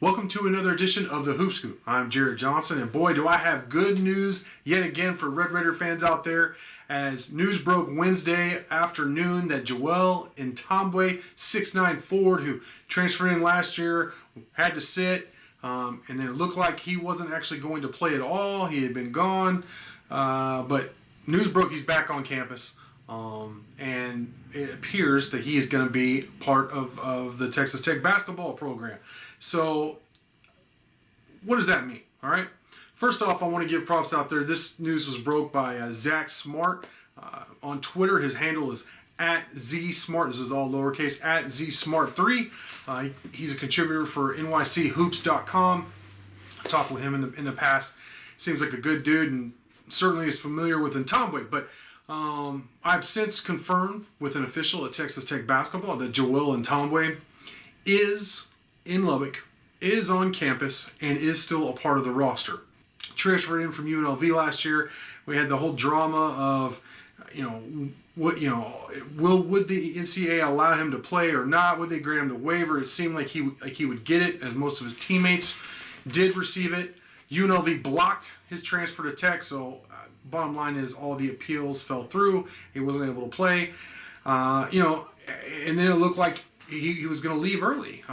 Welcome to another edition of the Hoop Scoop. I'm Jarret Johnson, and boy, do I have good news yet again for Red Raider fans out there, as news broke Wednesday afternoon that Joel Ntambwe, 6'9" forward who transferred in last year, had to sit, and then it looked like he wasn't actually going to play at all. He had been gone, but news broke he's back on campus. And it appears that he is going to be part of the Texas Tech basketball program. So, what does that mean? All right. First off, I want to give props out there. This news was broke by Zach Smart on Twitter. His handle is @ZSmart. This is all lowercase, @ZSmart3. He's a contributor for NYCHoops.com. I talked with him in the past. Seems like a good dude and certainly is familiar with Ntambwe. But I've since confirmed with an official at Texas Tech basketball that Joel Ntambwe is in Lubbock, is on campus, and is still a part of the roster. Transferred in from UNLV last year. We had the whole drama of, would the NCAA allow him to play or not? Would they grant him the waiver? It seemed like he would get it, as most of his teammates did receive it. UNLV blocked his transfer to Tech, so bottom line is all the appeals fell through. He wasn't able to play, and then it looked like he was going to leave early,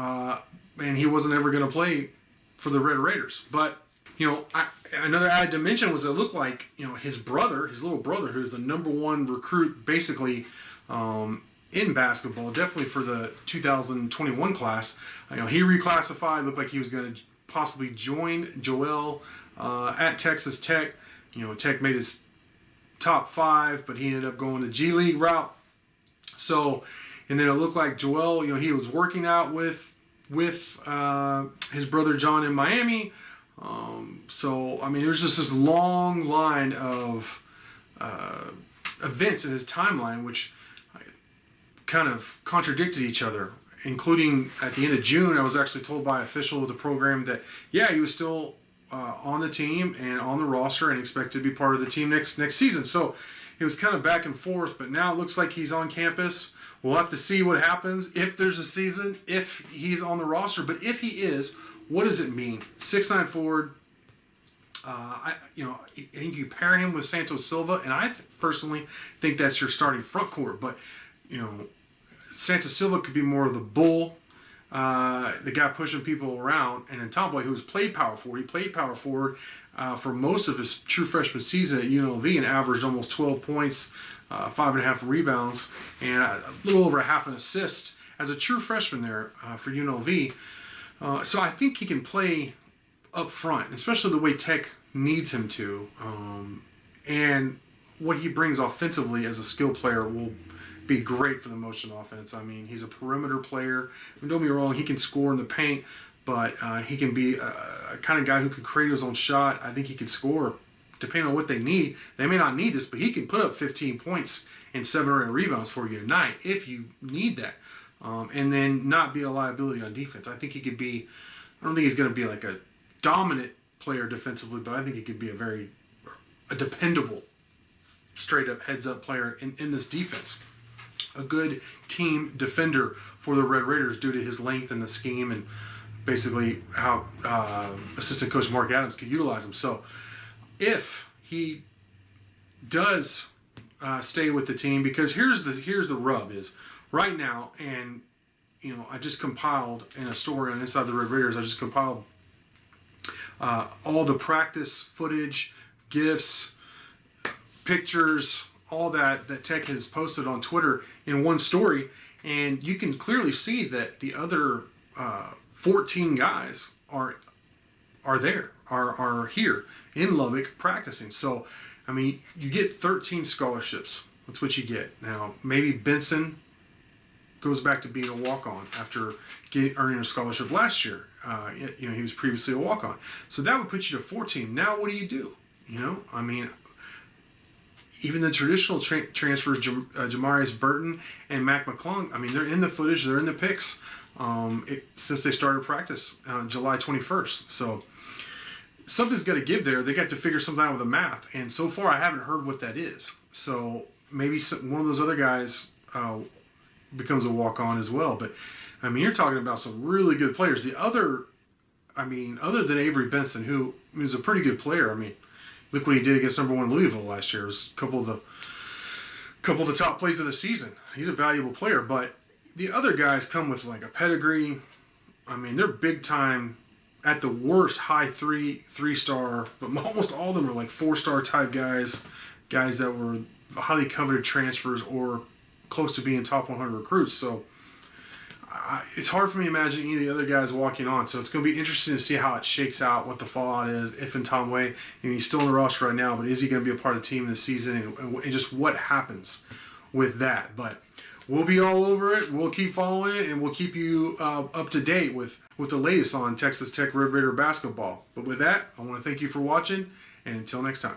and he wasn't ever going to play for the Red Raiders. But another added dimension was it looked like his little brother, who's the number one recruit basically in basketball, definitely for the 2021 class. He reclassified. Looked like he was going to possibly join Joel at Texas Tech. Tech made his top 5, but he ended up going the G League route. So, and then it looked like Joel, he was working out with his brother John in Miami. There's just this long line of events in his timeline which kind of contradicted each other, including at the end of June, I was actually told by an official of the program that, he was still on the team and on the roster and expected to be part of the team next season. So it was kind of back and forth, but now it looks like he's on campus. We'll have to see what happens if there's a season, if he's on the roster. But if he is, what does it mean? 6'9" forward. I think you pair him with Santos Silva, and I personally think that's your starting front court. But Santos Silva could be more of the bull, the guy pushing people around, and then Ntambwe, who's played power forward. He played power forward for most of his true freshman season at UNLV and averaged almost 12 points, 5.5 rebounds, and a little over half an assist as a true freshman there for UNLV. So I think he can play up front, especially the way Tech needs him to, and what he brings offensively as a skill player will be great for the motion offense. I mean, he's a perimeter player. Don't get me wrong, he can score in the paint, but he can be a kind of guy who can create his own shot. I think he can score depending on what they need. They may not need this, but he can put up 15 points and 7 or 8 rebounds for you tonight if you need that, and then not be a liability on defense. I think he could be, I don't think he's going to be like a dominant player defensively, but I think he could be a dependable, straight up heads up player in this defense. A good team defender for the Red Raiders due to his length and the scheme and basically how assistant coach Mark Adams could utilize him. So if he does stay with the team, because here's the rub is right now, and I just compiled in a story on Inside the Red Raiders, I just compiled all the practice footage, GIFs, pictures, all that Tech has posted on Twitter in one story, and you can clearly see that the other 14 guys are here in Lubbock practicing. So, I mean, you get 13 scholarships. That's what you get. Now, maybe Benson goes back to being a walk-on after earning a scholarship last year. He was previously a walk-on. So that would put you to 14. Now what do you do? I mean, even the traditional transfers, Jamarius Burton and Mac McClung, I mean, they're in the footage, they're in the pics since they started practice on July 21st. So something's got to give there. They got to figure something out with the math. And so far, I haven't heard what that is. So maybe one of those other guys becomes a walk-on as well. But, I mean, you're talking about some really good players. The other I mean, other than Avery Benson, who is a pretty good player. I mean, look what he did against #1 Louisville last year. It was a couple of the top plays of the season. He's a valuable player, but the other guys come with like a pedigree. I mean, they're big time. At the worst, high three-star, but almost all of them are like 4-star type guys that were highly coveted transfers or close to being top 100 recruits. So it's hard for me to imagine any of the other guys walking on. So it's going to be interesting to see how it shakes out, what the fallout is. If Ntambwe, he's still in the roster right now, but is he going to be a part of the team this season, and just what happens with that? But we'll be all over it. We'll keep following it, and we'll keep you up to date with the latest on Texas Tech Red Raider basketball. But with that, I want to thank you for watching, and until next time.